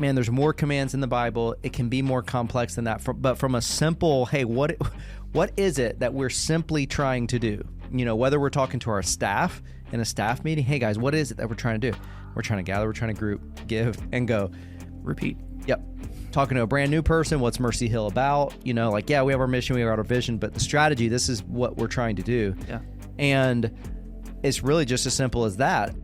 man, there's more commands in the Bible. It can be more complex than that. But from a simple, hey, what is it that we're simply trying to do? You know, whether we're talking to our staff in a staff meeting, hey guys, what is it that we're trying to do? We're trying to gather, we're trying to group, give, and go. Repeat. Yep. Talking to a brand new person, what's Mercy Hill about? You know, like, yeah, we have our mission, we have our vision, but the strategy, this is what we're trying to do. Yeah. And it's really just as simple as that.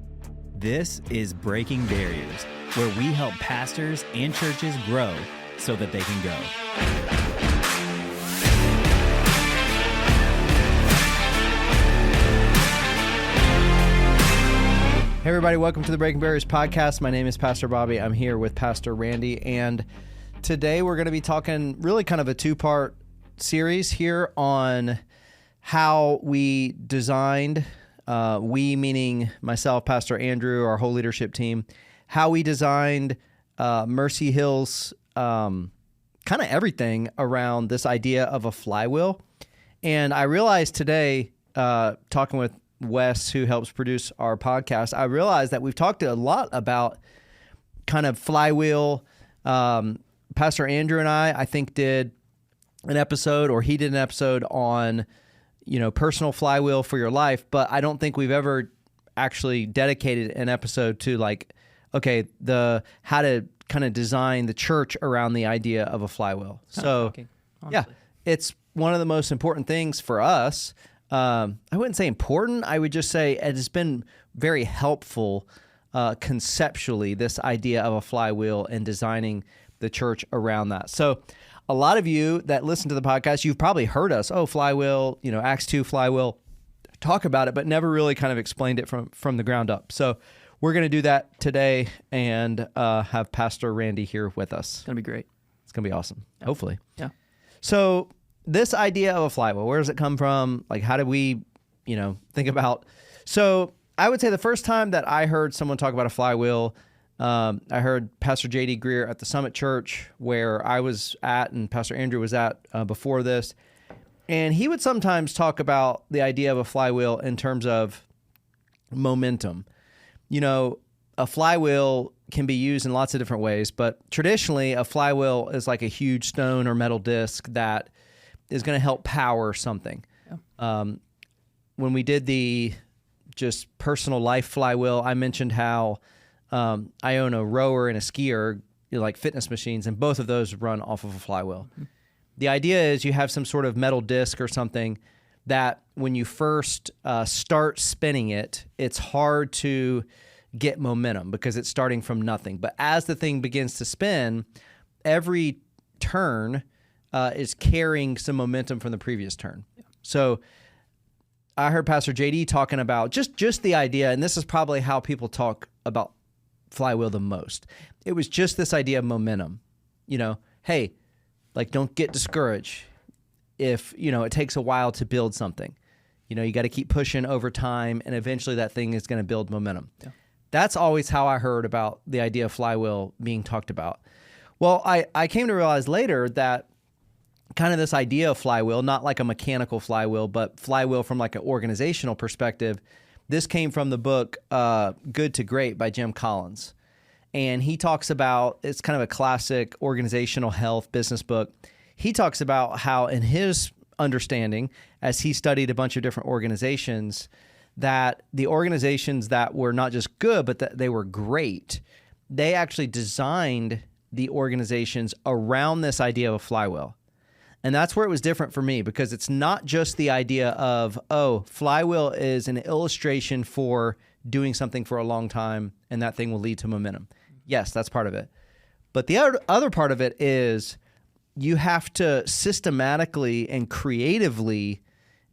This is Breaking Barriers, where we help pastors and churches grow so that they can go. Hey everybody, welcome to the Breaking Barriers podcast. My name is Pastor Bobby. I'm here with Pastor Randy, and today we're going to be talking really kind of a two-part series here on how we designed, we meaning myself, Pastor Andrew, our whole leadership team, how we designed Mercy Hill's kind of everything around this idea of a flywheel. And I realized today, talking with Wes, who helps produce our podcast, I realized that we've talked a lot about kind of flywheel. Pastor Andrew and I think, did an episode, or he did an episode on, you know, personal flywheel for your life, but I don't think we've ever actually dedicated an episode to like, okay, how to kind of design the church around the idea of a flywheel. So Shocking, yeah, it's one of the most important things for us. I wouldn't say important. I would just say it has been very helpful conceptually, this idea of a flywheel and designing the church around that. So a lot of you that listen to the podcast, you've probably heard us, flywheel, you know, Acts 2 flywheel, talk about it, but never really kind of explained it from the ground up. So we're going to do that today and have Pastor Randy here with us. It's going to be great. It's going to be awesome, Yeah. hopefully. Yeah. So this idea of a flywheel, where does it come from? Like, how did we, think about? So I would say the first time that I heard someone talk about a flywheel, I heard Pastor J.D. Greer at the Summit Church, where I was at and Pastor Andrew was at before this. And he would sometimes talk about the idea of a flywheel in terms of momentum. You know, a flywheel can be used in lots of different ways, but traditionally a flywheel is like a huge stone or metal disc that is going to help power something. Yeah. When we did the just personal life flywheel, I mentioned how I own a rower and a skier, like fitness machines, and both of those run off of a flywheel. Mm-hmm. The idea is you have some sort of metal disc or something that when you first start spinning it, it's hard to get momentum because it's starting from nothing. But as the thing begins to spin, every turn is carrying some momentum from the previous turn. Yeah. So I heard Pastor JD talking about just the idea, and this is probably how people talk about flywheel the most. It was just this idea of momentum. Hey, like, don't get discouraged if, it takes a while to build something. You got to keep pushing over time, and eventually that thing is going to build momentum. Yeah. That's always how I heard about the idea of flywheel being talked about. Well, I came to realize later that kind of this idea of flywheel, not like a mechanical flywheel, but flywheel from like an organizational perspective. This came from the book Good to Great by Jim Collins. And he talks about, it's kind of a classic organizational health business book. He talks about how, in his understanding, as he studied a bunch of different organizations, that the organizations that were not just good, but that they were great, they actually designed the organizations around this idea of a flywheel. And that's where it was different for me, because it's not just the idea of, flywheel is an illustration for doing something for a long time and that thing will lead to momentum. Yes, that's part of it. But the other part of it is you have to systematically and creatively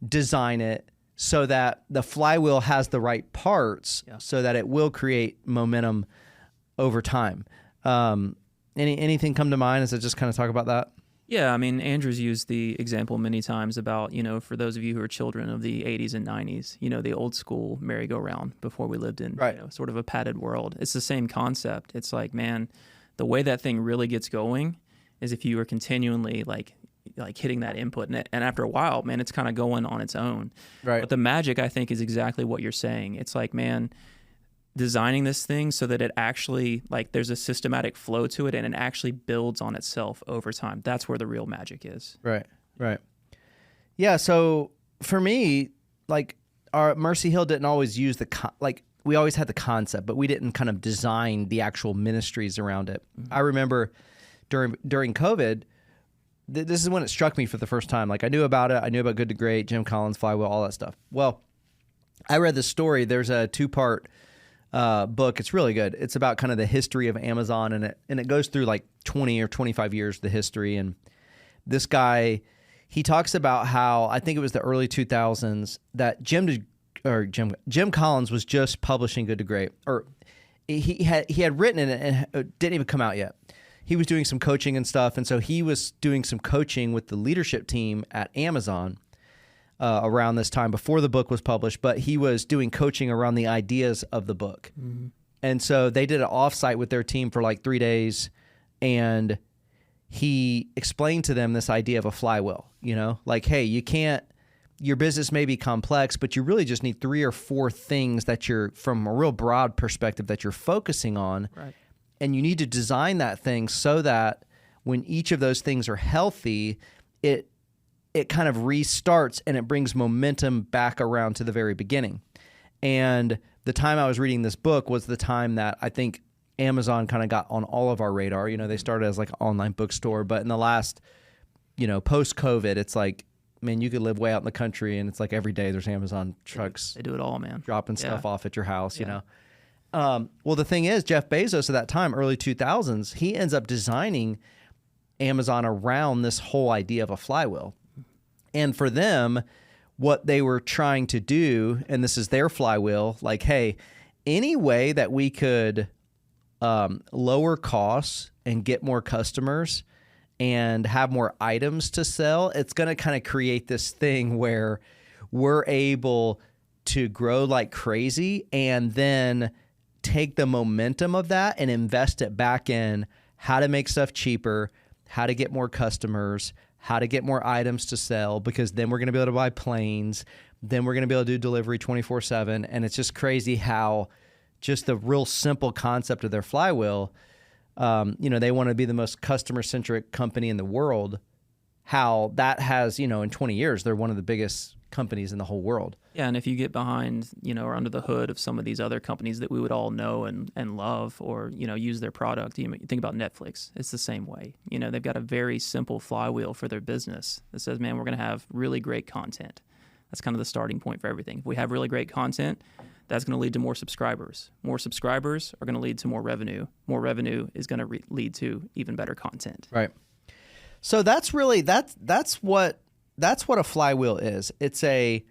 design it so that the flywheel has the right parts, so that it will create momentum over time. Anything come to mind as I just kind of talk about that? Yeah, I mean, Andrew's used the example many times about, for those of you who are children of the 80s and 90s, the old school merry-go-round before we lived in sort of a padded world. It's the same concept. It's like, man, the way that thing really gets going is if you are continually like hitting that input. And after a while, man, it's kind of going on its own. Right. But the magic, I think, is exactly what you're saying. It's like, man, designing this thing so that it actually, like, there's a systematic flow to it and it actually builds on itself over time. That's where the real magic is. Right. Yeah. So for me, like, our Mercy Hill didn't always use we always had the concept, but we didn't kind of design the actual ministries around it. Mm-hmm. I remember during COVID, this is when it struck me for the first time. Like, I knew about it. I knew about Good to Great, Jim Collins, Flywheel, all that stuff. Well, I read this story. There's a 2-part book. It's really good. It's about kind of the history of Amazon, and it goes through like 20 or 25 years of the history. And this guy, he talks about how, I think it was the early 2000s, that Jim Collins was just publishing Good to Great, or he had written it and it didn't even come out yet. He was doing some coaching and stuff, and so he was doing some coaching with the leadership team at Amazon around this time before the book was published, but he was doing coaching around the ideas of the book. Mm-hmm. And so they did an offsite with their team for like 3 days, and he explained to them this idea of a flywheel, like, hey, your business may be complex, but you really just need 3 or 4 things that you're, from a real broad perspective, that you're focusing on. Right. And you need to design that thing so that when each of those things are healthy, it kind of restarts and it brings momentum back around to the very beginning. And the time I was reading this book was the time that I think Amazon kind of got on all of our radar. They started as like an online bookstore, but in the last, post-COVID, it's like, man, you could live way out in the country and it's like every day there's Amazon trucks. They do it all, man. Dropping stuff off at your house, Well, the thing is, Jeff Bezos at that time, early 2000s, he ends up designing Amazon around this whole idea of a flywheel. And for them, what they were trying to do, and this is their flywheel, like, hey, any way that we could lower costs and get more customers and have more items to sell, it's going to kind of create this thing where we're able to grow like crazy and then take the momentum of that and invest it back in how to make stuff cheaper, how to get more customers, how to get more items to sell, because then we're going to be able to buy planes, then we're going to be able to do delivery 24/7. And it's just crazy how just the real simple concept of their flywheel, they want to be the most customer-centric company in the world, how that has, in 20 years, they're one of the biggest companies in the whole world. Yeah, and if you get behind, or under the hood of some of these other companies that we would all know and love, or, use their product, you think about Netflix, it's the same way. They've got a very simple flywheel for their business that says, man, we're going to have really great content. That's kind of the starting point for everything. If we have really great content, that's going to lead to more subscribers. More subscribers are going to lead to more revenue. More revenue is going to lead to even better content. Right. So that's really that's what a flywheel is. It's a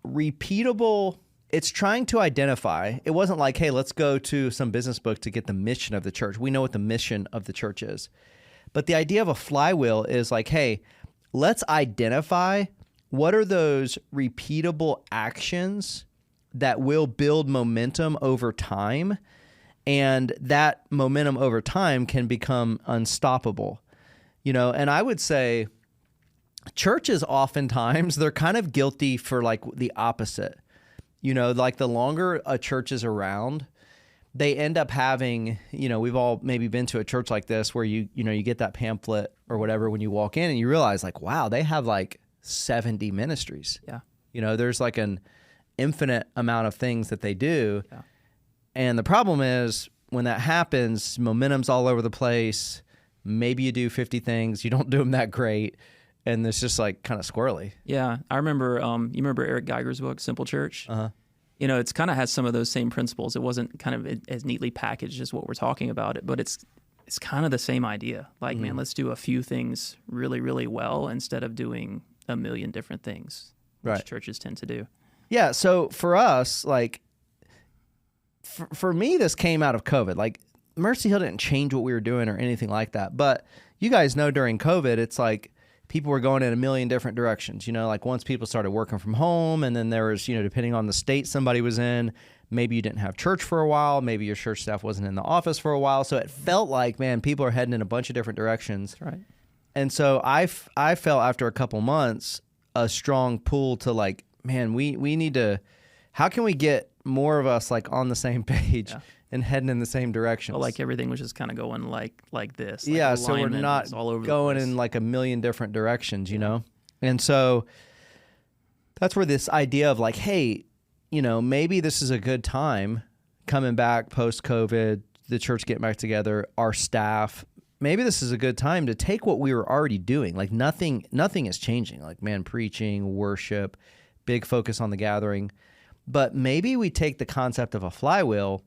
repeatable. It's trying to identify. It wasn't like, hey, let's go to some business book to get the mission of the church. We know what the mission of the church is. But the idea of a flywheel is like, hey, let's identify what are those repeatable actions that will build momentum over time, and that momentum over time can become unstoppable. And I would say churches oftentimes, they're kind of guilty for like the opposite. Like the longer a church is around, they end up having, we've all maybe been to a church like this where you get that pamphlet or whatever when you walk in and you realize like, wow, they have like 70 ministries. Yeah. There's like an infinite amount of things that they do. Yeah. And the problem is when that happens, momentum's all over the place. Maybe you do 50 things, you don't do them that great, and it's just like kind of squirrely. Yeah, I remember. You remember Eric Geiger's book, Simple Church? Uh-huh. It's kind of has some of those same principles. It wasn't kind of as neatly packaged as what we're talking about it, but it's kind of the same idea. Like, man, let's do a few things really, really well instead of doing a million different things, which churches tend to do. Yeah. So for us, like, for me, this came out of COVID. Like, Mercy Hill didn't change what we were doing or anything like that. But you guys know during COVID, it's like people were going in a million different directions. Like once people started working from home, and then there was, depending on the state somebody was in, maybe you didn't have church for a while. Maybe your church staff wasn't in the office for a while. So it felt like, man, people are heading in a bunch of different directions. That's right. And so I felt after a couple months a strong pull to like, man, we need to, how can we get more of us like on the same page and heading in the same direction. Well, like everything was just kind of going like this. Like yeah, so we're not all over going the place. in like a million different directions, you know? And so that's where this idea of like, hey, you know, maybe this is a good time coming back post-COVID, the church getting back together, our staff, maybe this is a good time to take what we were already doing. Like nothing is changing. Like, man, preaching, worship, big focus on the gathering. But maybe we take the concept of a flywheel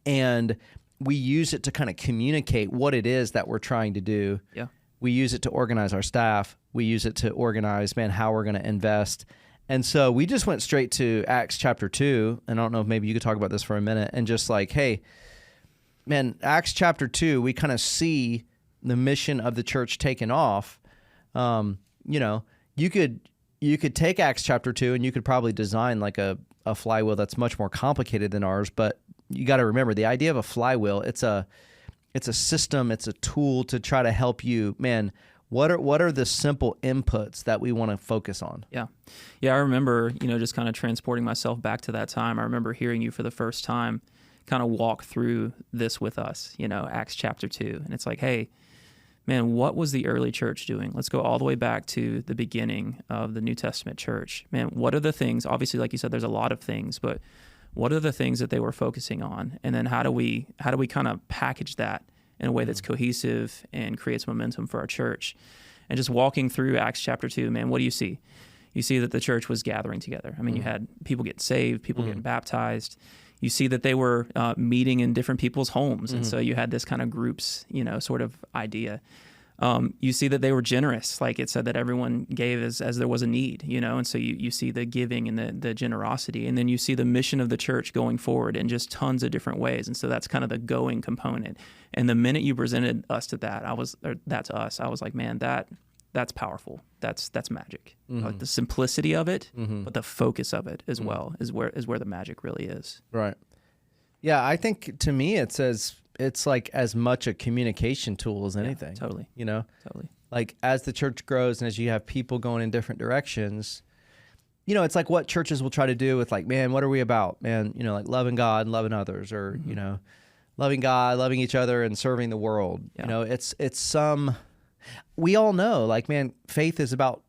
and we use it to kind of communicate what it is that we're trying to do. Yeah. We use it to organize our staff. We use it to organize, man, how we're going to invest. And so we just went straight to Acts chapter 2. And I don't know if maybe you could talk about this for a minute and just like, hey, man, Acts chapter 2, we kind of see the mission of the church taken off. You know, you could take Acts chapter 2 and you could probably design like a flywheel that's much more complicated than ours. But you got to remember the idea of a flywheel. It's a system. It's a tool to try to help you, man. What are the simple inputs that we want to focus on? Yeah. I remember, you know, just kind of transporting myself back to that time. I remember hearing you for the first time kind of walk through this with us, you know, Acts chapter 2. And it's like, hey, man, what was the early church doing? Let's go all the way back to the beginning of the New Testament church. Man, what are the things, obviously, like you said, there's a lot of things, but what are the things that they were focusing on? And then how do we kind of package that in a way that's cohesive and creates momentum for our church? And just walking through Acts chapter 2, man, what do you see? You see that the church was gathering together. I mean, you had people getting saved, people getting baptized. You see that they were meeting in different people's homes. And so you had this kind of groups, you know, sort of idea. You see that they were generous. Like it said that everyone gave as there was a need, you know, and so you see the giving and the generosity. And then you see the mission of the church going forward in just tons of different ways. And so that's kind of the going component. And the minute you presented us to that, I was like, man, that's powerful. That's magic. Like the simplicity of it, but the focus of it as well is where the magic really is. Right. Yeah, I think to me it's like as much a communication tool as anything. Totally. You know? Totally. Like as the church grows and as you have people going in different directions, you know, it's like what churches will try to do with like, man, what are we about? Man, you know, like loving God and loving others, or, you know, loving God, loving each other and serving the world. Yeah. You know, we all know, like, man, faith is about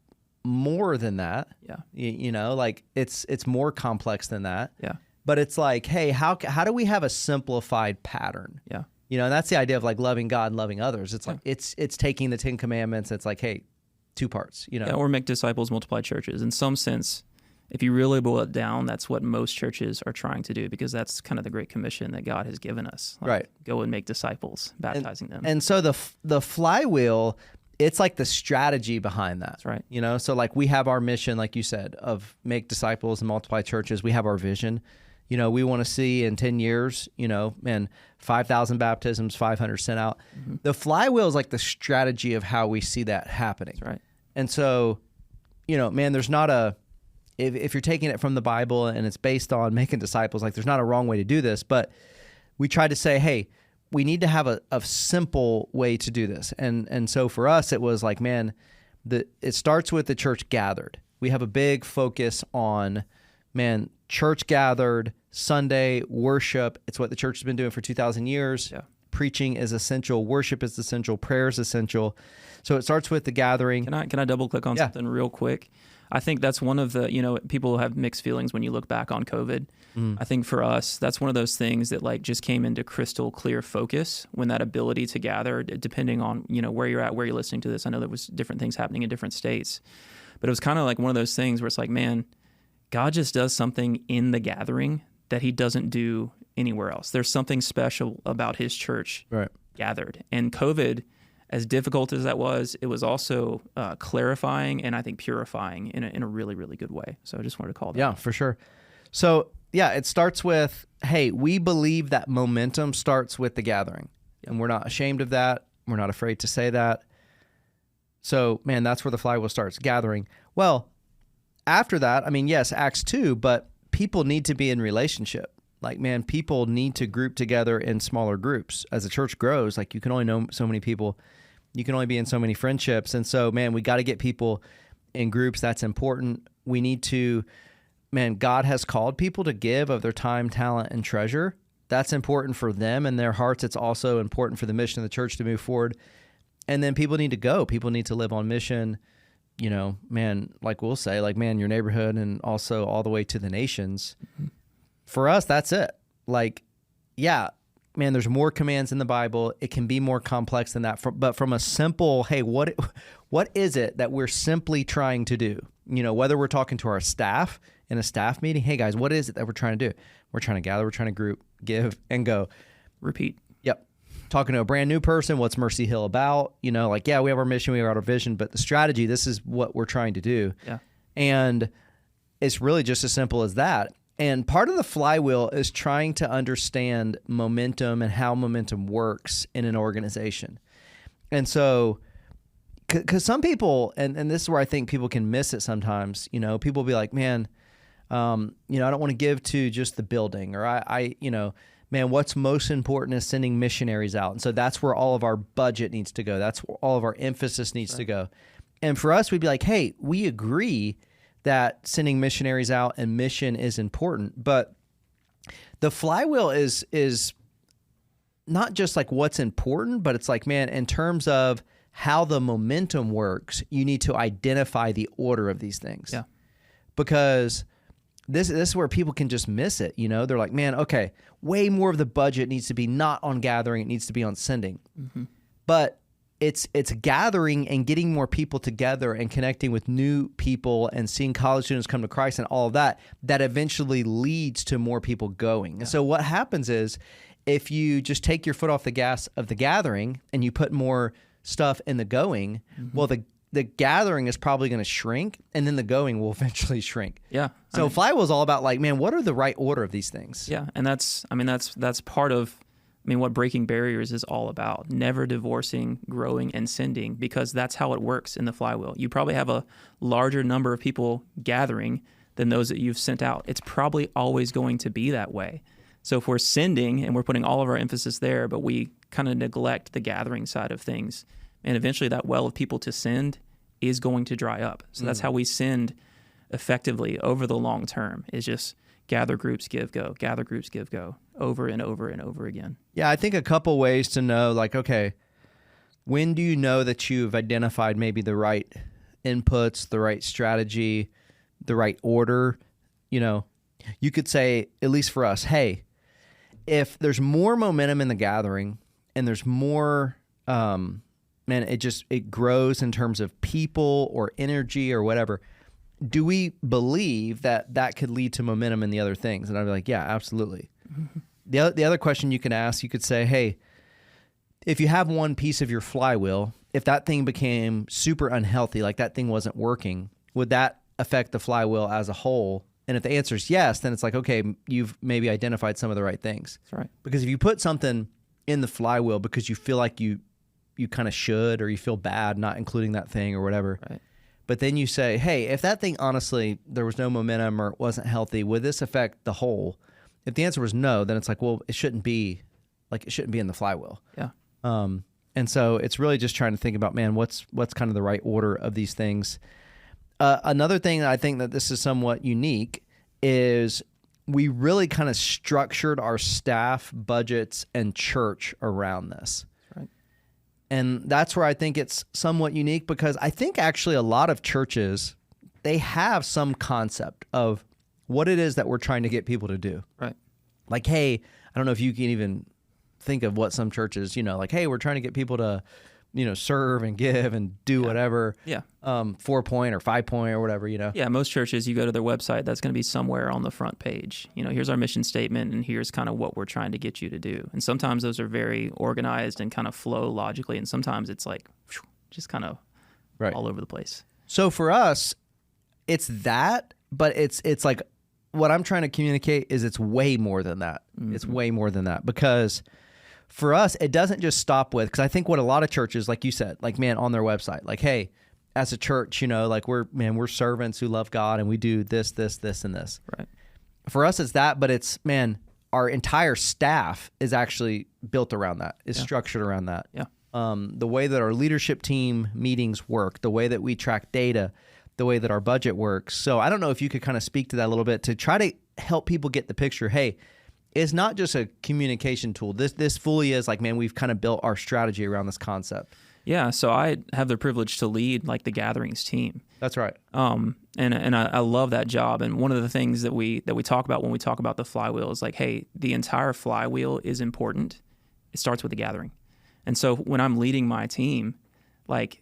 more than that. Yeah. You know, like it's more complex than that. Yeah. But it's like, hey, how do we have a simplified pattern? Yeah. You know, and that's the idea of like loving God and loving others. It's like it's taking the 10 Commandments. It's like, hey, 2 parts, you know. Yeah, or make disciples, multiply churches. In some sense, if you really boil it down, that's what most churches are trying to do, because that's kind of the Great Commission that God has given us. Like, right. Go and make disciples, baptizing them. And so the flywheel, it's like the strategy behind that. That's right. You know, so like we have our mission, like you said, of make disciples and multiply churches. We have our vision. You know, we want to see in 10 years, you know, man, 5,000 baptisms, 500 sent out. The flywheel is like the strategy of how we see that happening. That's right. And so, you know, man, there's not if you're taking it from the Bible and it's based on making disciples, like there's not a wrong way to do this, but we tried to say, hey, we need to have a simple way to do this. And so for us, it was like, man, it starts with the church gathered. We have a big focus on, man, church gathered, Sunday, worship. It's what the church has been doing for 2,000 years. Yeah. Preaching is essential. Worship is essential. Prayer is essential. So it starts with the gathering. Can I double click on something real quick? I think that's one of the, you know, people have mixed feelings when you look back on COVID. I think for us, that's one of those things that like just came into crystal clear focus when that ability to gather, depending on, you know, where you're at, where you're listening to this. I know there was different things happening in different states, but it was kind of like one of those things where it's like, man, God just does something in the gathering that he doesn't do anywhere else. There's something special about his church gathered. And COVID, as difficult as that was, it was also clarifying and I think purifying in a really, really good way. So I just wanted to call that. Yeah, for sure. So yeah, it starts with, hey, we believe that momentum starts with the gathering. And we're not ashamed of that. We're not afraid to say that. So, man, that's where the flywheel starts, gathering. Well, after that, I mean, yes, Acts 2, but people need to be in relationship. Like, man, people need to group together in smaller groups. As the church grows, like you can only know so many people. You can only be in so many friendships. And so, man, we got to get people in groups. That's important. We need to man, God has called people to give of their time, talent, and treasure. That's important for them and their hearts. It's also important for the mission of the church to move forward. And then people need to go. People need to live on mission, you know, man, like we'll say, like, man, your neighborhood and also all the way to the nations. Mm-hmm. For us, that's it. Like, yeah, man, there's more commands in the Bible. It can be more complex than that. But from a simple, hey, what is it that we're simply trying to do? You know, whether we're talking to our staff in a staff meeting, hey, guys, what is it that we're trying to do? We're trying to gather, we're trying to group, give, and go. Repeat. Yep. Talking to a brand new person, what's Mercy Hill about? You know, like, yeah, we have our mission, we have our vision, but the strategy, this is what we're trying to do. Yeah. And it's really just as simple as that. And part of the flywheel is trying to understand momentum and how momentum works in an organization. And so, because some people, and this is where I think people can miss it sometimes, you know, people will be like, man, you know, I don't want to give to just the building, or I, you know, man, what's most important is sending missionaries out. And so that's where all of our budget needs to go. That's where all of our emphasis needs to go. And for us, we'd be like, hey, we agree that sending missionaries out and mission is important, but the flywheel is not just like what's important, but it's like, man, in terms of how the momentum works, you need to identify the order of these things. Yeah. Because this is where people can just miss it. You know, they're like, man, okay, way more of the budget needs to be not on gathering, it needs to be on sending. Mm-hmm. But it's gathering and getting more people together and connecting with new people and seeing college students come to Christ and all of that eventually leads to more people going. Yeah. And so what happens is, if you just take your foot off the gas of the gathering and you put more stuff in the going, mm-hmm. well, the gathering is probably going to shrink, and then the going will eventually shrink. Yeah. So Flywheel is all about, like, man, what are the right order of these things? Yeah, and that's part of, what breaking barriers is all about. Never divorcing growing and sending, because that's how it works in the flywheel. You probably have a larger number of people gathering than those that you've sent out. It's probably always going to be that way. So if we're sending and we're putting all of our emphasis there, but we kind of neglect the gathering side of things, and eventually that well of people to send is going to dry up. So that's how we send effectively over the long term, is just gather groups, give, go, gather groups, give, go, over and over and over again. Yeah, I think a couple ways to know, like, okay, when do you know that you've identified maybe the right inputs, the right strategy, the right order? You know, you could say, at least for us, hey, if there's more momentum in the gathering and there's more, it grows in terms of people or energy or whatever, do we believe that could lead to momentum in the other things? And I'd be like, yeah, absolutely. Mm-hmm. The other question you can ask, you could say, hey, if you have one piece of your flywheel, if that thing became super unhealthy, like that thing wasn't working, would that affect the flywheel as a whole? And if the answer is yes, then it's like, okay, you've maybe identified some of the right things. That's right. Because if you put something in the flywheel because you feel like you kind of should, or you feel bad not including that thing or whatever, right. But then you say, hey, if that thing, honestly, there was no momentum or it wasn't healthy, would this affect the whole? If the answer was no, then it's like, well, it shouldn't be in the flywheel. Yeah. And so it's really just trying to think about, man, what's kind of the right order of these things. Another thing that I think that this is somewhat unique is we really kind of structured our staff, budgets, and church around this. And that's where I think it's somewhat unique, because I think actually a lot of churches, they have some concept of what it is that we're trying to get people to do. Right. Like, hey, I don't know if you can even think of what some churches, like, hey, we're trying to get people to, serve and give and do whatever. Yeah. 4-point or 5-point or whatever, Yeah, most churches, you go to their website, that's going to be somewhere on the front page. Here's our mission statement, and here's kind of what we're trying to get you to do. And sometimes those are very organized and kind of flow logically, and sometimes it's like just kind of all over the place. So for us, it's that, but it's like what I'm trying to communicate is it's way more than that. Mm-hmm. It's way more than that, because for us, it doesn't just stop with, because I think what a lot of churches, like you said, like, man, on their website, like, hey, as a church, like we're servants who love God and we do this, this, this, and this. Right. For us, it's that, but it's, man, our entire staff is actually built around that, is structured around that. Yeah. The way that our leadership team meetings work, the way that we track data, the way that our budget works. So I don't know if you could kind of speak to that a little bit to try to help people get the picture. Hey, it's not just a communication tool. This fully is like, man, we've kind of built our strategy around this concept. Yeah, so I have the privilege to lead like the gatherings team. That's right. And I love that job. And one of the things that we talk about when we talk about the flywheel is like, hey, the entire flywheel is important. It starts with the gathering. And so when I'm leading my team, like,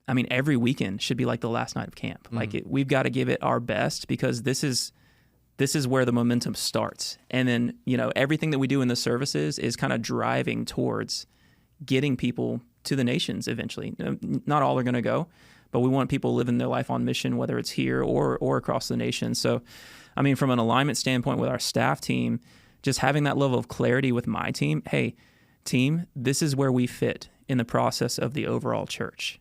I mean, every weekend should be like the last night of camp. Mm-hmm. Like we've got to give it our best because this is where the momentum starts. And then, everything that we do in the services is kind of driving towards getting people to the nations eventually. Not all are going to go, but we want people living their life on mission, whether it's here or across the nation. So, I mean, from an alignment standpoint with our staff team, just having that level of clarity with my team, hey, team, this is where we fit in the process of the overall church.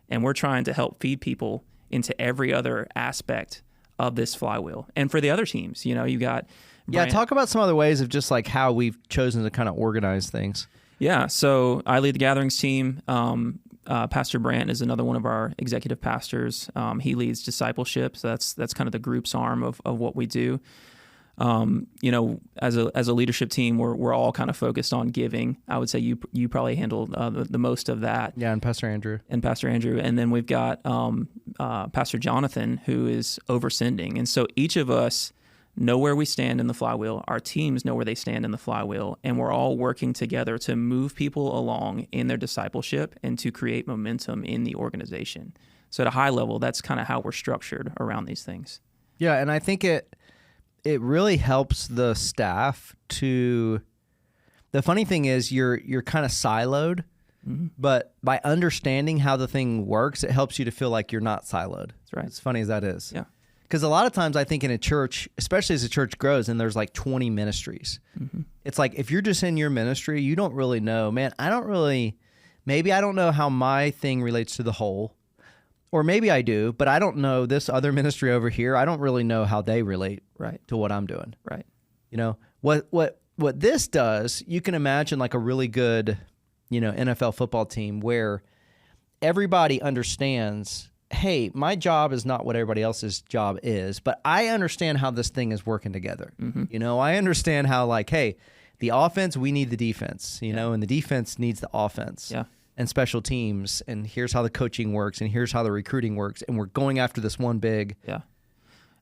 And we're trying to help feed people into every other aspect of this flywheel. And for the other teams, you got... Brian. Yeah, talk about some other ways of just like how we've chosen to kind of organize things. Yeah, so I lead the gatherings team. Pastor Brandt is another one of our executive pastors. He leads discipleship, so that's kind of the group's arm of what we do. As a leadership team, we're all kind of focused on giving. I would say you probably handle the most of that. Yeah, and Pastor Andrew. And then we've got Pastor Jonathan, who is oversending. And so each of us know where we stand in the flywheel. Our teams know where they stand in the flywheel, and we're all working together to move people along in their discipleship and to create momentum in the organization. So at a high level, that's kind of how we're structured around these things. Yeah, and I think it really helps the staff to... The funny thing is you're kind of siloed, mm-hmm. but by understanding how the thing works, it helps you to feel like you're not siloed. That's right. As funny as that is. Yeah. Because a lot of times I think in a church, especially as a church grows and there's like 20 ministries, mm-hmm. it's like if you're just in your ministry, you don't really know, man, maybe I don't know how my thing relates to the whole, or maybe I do, but I don't know this other ministry over here. I don't really know how they relate to what I'm doing. Right. What this does, you can imagine like a really good, NFL football team where everybody understands, hey, my job is not what everybody else's job is, but I understand how this thing is working together. Mm-hmm. I understand how like, hey, the offense, we need the defense, and the defense needs the offense. Yeah. And special teams, and here's how the coaching works, and here's how the recruiting works, and we're going after this one big. Yeah.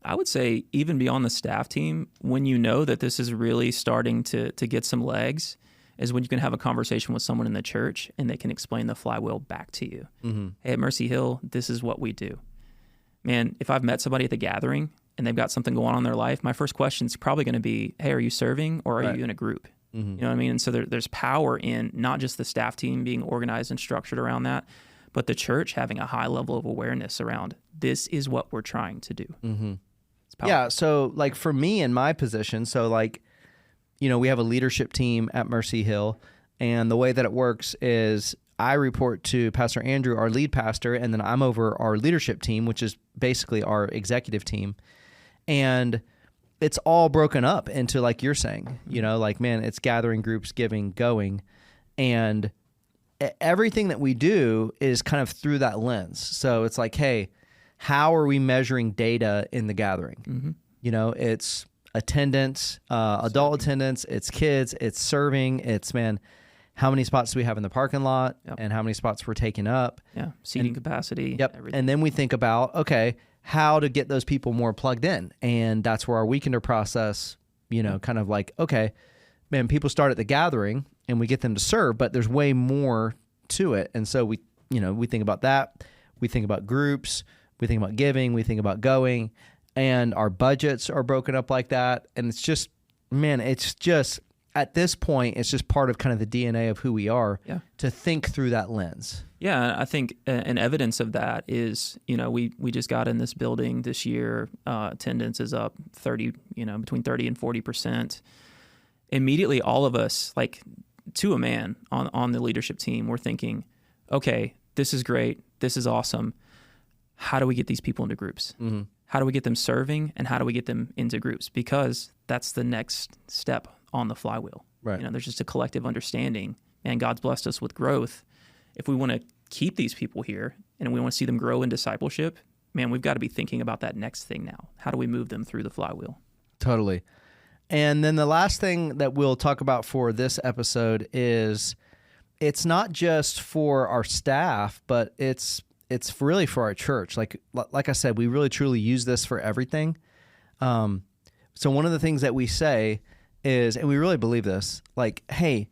I would say even beyond the staff team, when you know that this is really starting to get some legs, is when you can have a conversation with someone in the church and they can explain the flywheel back to you. Mm-hmm. Hey, at Mercy Hill, this is what we do. Man, if I've met somebody at the gathering and they've got something going on in their life, my first question is probably going to be, hey, are you serving or are you in a group? Mm-hmm. You know what I mean? And so there's power in not just the staff team being organized and structured around that, but the church having a high level of awareness around this is what we're trying to do. Mm-hmm. Yeah, so like for me in my position, so like, we have a leadership team at Mercy Hill, and the way that it works is I report to Pastor Andrew, our lead pastor, and then I'm over our leadership team, which is basically our executive team. And it's all broken up into, like you're saying, like, man, it's gathering, groups, giving, going. And everything that we do is kind of through that lens. So it's like, hey, how are we measuring data in the gathering? Mm-hmm. It's attendance, adult attendance, it's kids, it's serving, it's, man, how many spots do we have in the parking lot and how many spots we're taking up? Yeah, seating capacity. Yep, everything. And then we think about, okay, how to get those people more plugged in. And that's where our weekender process, kind of like, okay, man, people start at the gathering and we get them to serve, but there's way more to it. And so we think about that. We think about groups. We think about giving. We think about going. And our budgets are broken up like that. And it's just, man, at this point, it's just part of kind of the DNA of who we are to think through that lens. Yeah, I think an evidence of that is, we just got in this building this year. Attendance is up 30, between 30 and 40%. Immediately, all of us, like to a man on the leadership team, we're thinking, okay, this is great. This is awesome. How do we get these people into groups? Mm-hmm. How do we get them serving, and how do we get them into groups? Because that's the next step on the flywheel. Right. There's just a collective understanding, and God's blessed us with growth. If we want to keep these people here and we want to see them grow in discipleship, man, we've got to be thinking about that next thing now. How do we move them through the flywheel? Totally. And then the last thing that we'll talk about for this episode is it's not just for our staff, but it's really for our church. Like I said, we really truly use this for everything. So one of the things that we say is, and we really believe this, like, hey,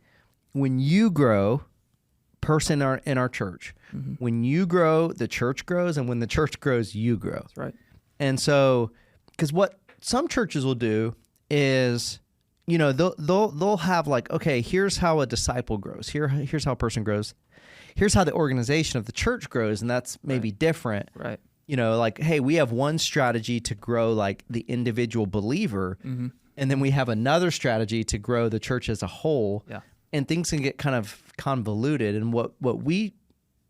when you grow, person in our church, when you grow, the church grows, and when the church grows, you grow. That's right. And so, because what some churches will do is, they'll have like, okay, here's how a disciple grows. Here's how a person grows. Here's how the organization of the church grows, and that's maybe different. Right. Like, hey, we have one strategy to grow like the individual believer, and then we have another strategy to grow the church as a whole. Yeah. And things can get kind of convoluted. And what we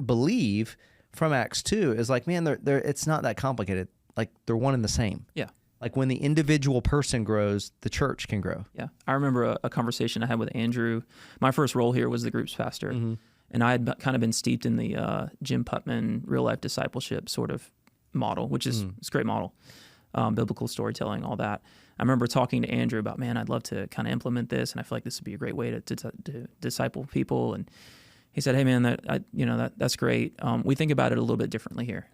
believe from Acts 2 is like, man, they're it's not that complicated. Like, they're one and the same. Yeah. Like, when the individual person grows, the church can grow. Yeah. I remember a conversation I had with Andrew. My first role here was the group's pastor. And I had kind of been steeped in the Jim Putman real-life discipleship sort of model, which is it's a great model, biblical storytelling, all that. I remember talking to Andrew about, man, I'd love to kind of implement this, and I feel like this would be a great way to disciple people. And he said, hey, man, that's great. We think about it a little bit differently here.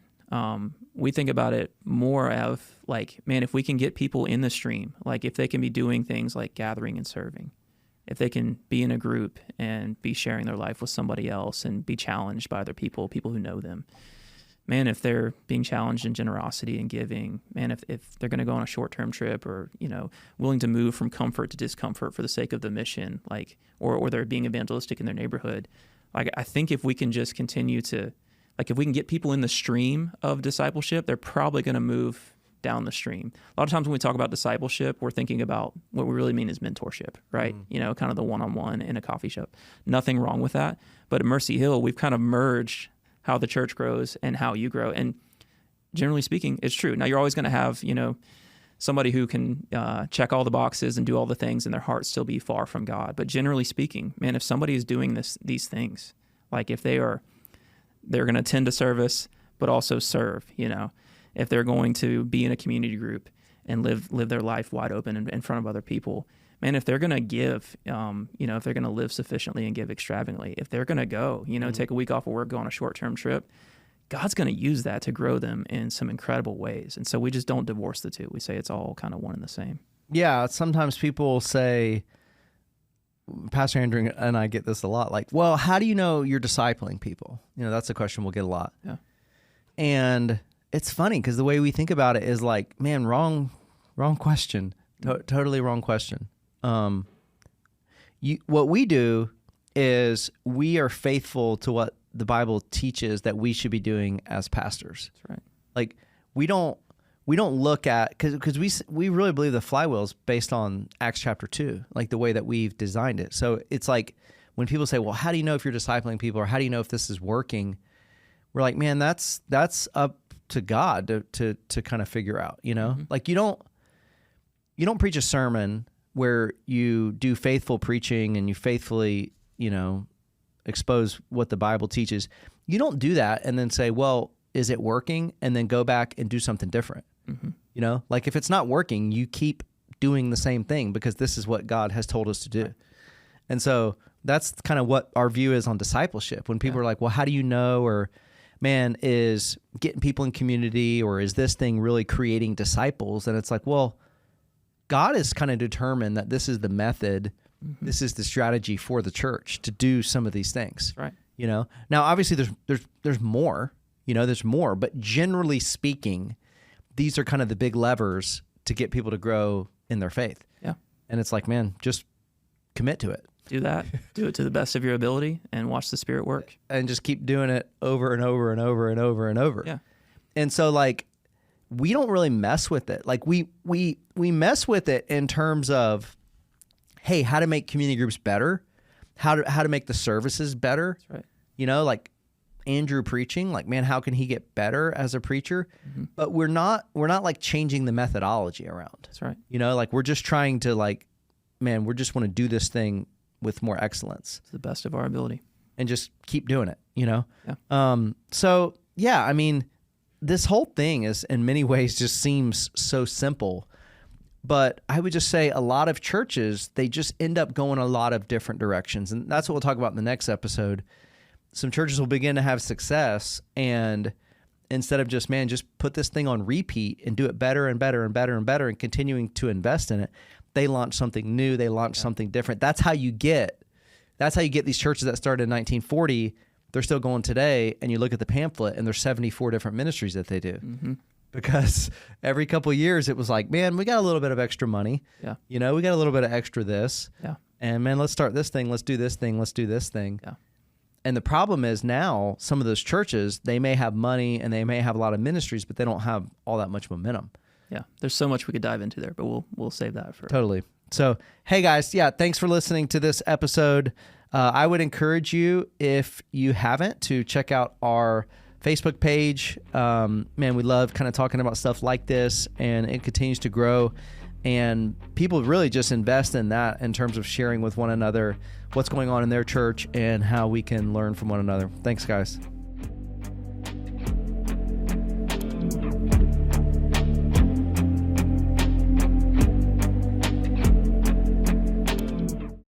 We think about it more of like, man, if we can get people in the stream, like if they can be doing things like gathering and serving, if they can be in a group and be sharing their life with somebody else and be challenged by other people who know them, man, if they're being challenged in generosity and giving, man, if they're going to go on a short-term trip or, willing to move from comfort to discomfort for the sake of the mission, like, or they're being evangelistic in their neighborhood, like, I think if we can just continue to, like, if we can get people in the stream of discipleship, they're probably going to move down the stream. A lot of times when we talk about discipleship, we're thinking about what we really mean is mentorship, right? Kind of the one-on-one in a coffee shop. Nothing wrong with that. But at Mercy Hill, we've kind of merged how the church grows and how you grow. And generally speaking, it's true. Now, you're always going to have, somebody who can check all the boxes and do all the things and their heart still be far from God. But generally speaking, man, if somebody is doing these things, like if they're going to attend a service but also serve, if they're going to be in a community group and live their life wide open in front of other people, man, if they're going to give, if they're going to live sufficiently and give extravagantly, if they're going to go, take a week off of work, go on a short-term trip, God's going to use that to grow them in some incredible ways. And so we just don't divorce the two. We say it's all kind of one and the same. Yeah, sometimes people say, Pastor Andrew and I get this a lot, like, well, how do you know you're discipling people? That's a question we'll get a lot. Yeah. And it's funny because the way we think about it is like, man, wrong question. Totally wrong question. What we do is we are faithful to what the Bible teaches that we should be doing as pastors. That's right. Like, we don't look at, because we really believe the Flywheel is based on Acts chapter 2, like the way that we've designed it. So it's like when people say, well, how do you know if you're discipling people, or how do you know if this is working? We're like, man, that's up to God to kind of figure out, Like, you don't preach a sermon where you do faithful preaching and you faithfully, expose what the Bible teaches. You don't do that and then say, well, is it working? And then go back and do something different. Like, if it's not working, you keep doing the same thing because this is what God has told us to do. Right. And so that's kind of what our view is on discipleship. When people are like, well, how do you know? Or, man, is getting people in community, or is this thing really creating disciples? And it's like, well, God has kind of determined that this is the method, this is the strategy for the church to do some of these things. Right. Now obviously there's more, there's more, but generally speaking, these are kind of the big levers to get people to grow in their faith. Yeah. And it's like, man, just commit to it. Do that. Do it to the best of your ability and watch the Spirit work. And just keep doing it over and over and over and over and over. Yeah. And so, like, we don't really mess with it. Like, we mess with it in terms of, hey, how to make community groups better, how to make the services better. That's right. Like Andrew preaching, like, man, how can he get better as a preacher? But we're not like changing the methodology around. That's right. Like, we're just trying to, like, man, we just want to do this thing with more excellence. To the best of our ability. And just keep doing it, Yeah. So yeah, I mean, this whole thing is in many ways just seems so simple. But I would just say a lot of churches, they just end up going a lot of different directions. And that's what we'll talk about in the next episode. Some churches will begin to have success, and instead of just put this thing on repeat and do it better and better and better and better and continuing to invest in it, they launch something new, they launch something different. That's how you get these churches that started in 1940, they're still going today, and you look at the pamphlet and there's 74 different ministries that they do. Mm-hmm. Because every couple of years it was like, man, we got a little bit of extra money. Yeah. We got a little bit of extra this. Yeah. And man, let's start this thing, let's do this thing, let's do this thing. Yeah. And the problem is now some of those churches, they may have money and they may have a lot of ministries, but they don't have all that much momentum. Yeah, there's so much we could dive into there, but we'll save that for... Totally. So, hey guys, thanks for listening to this episode. I would encourage you, if you haven't, to check out our Facebook page. Man, we love kind of talking about stuff like this, and it continues to grow. And people really just invest in that in terms of sharing with one another what's going on in their church and how we can learn from one another. Thanks, guys.